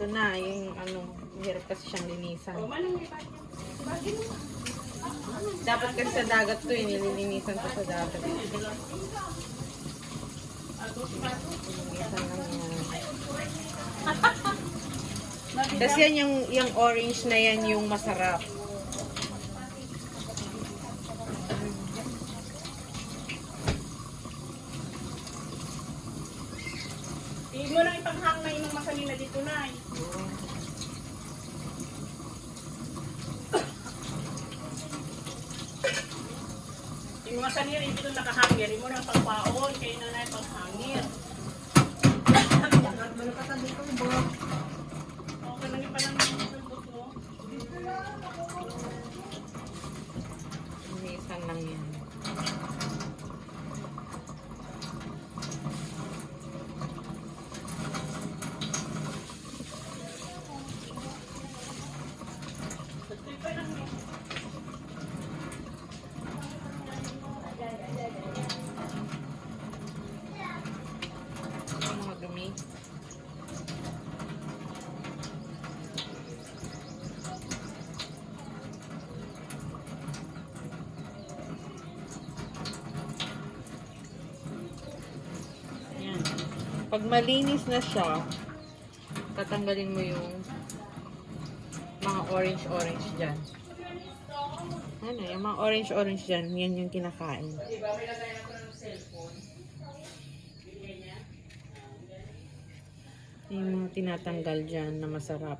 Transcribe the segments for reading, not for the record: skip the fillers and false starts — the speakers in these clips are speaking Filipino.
Ito na, yung ano, hirap kasi siyang linisan. Dapat kasi sa dagat to, nililinisan ko sa dagat. Linisan lang yan. Kasi yan yung orange na yan yung masarap. Hindi mo lang ipanghang na yung masalina dito na eh. Yung masalina dito nakahangir, hindi mo lang pagpaon, kayo na na yung paghangir. Okay lang yung palang nilubot mo. Linisan lang yan. Mga dumi. Yan. Pag malinis na siya, tatanggalin mo yung mga orange dyan. Ano, yung mga orange dyan, yan yung kinakain. Yung mga tinatanggal dyan na masarap.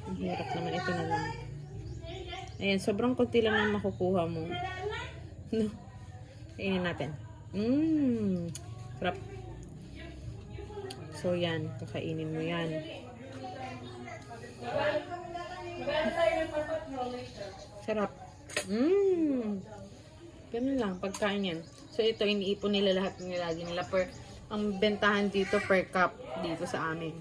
Ang hirap naman, ito na lang. Ayan, sobrang konti lang yung makukuha mo. No. Kainin natin. Sarap. So yan, kakainin mo yan. Sarap. Ganun lang, pagkain yan. So ito, iniipon nila lahat, nilagay nila per, ang bentahan dito per cup dito sa amin.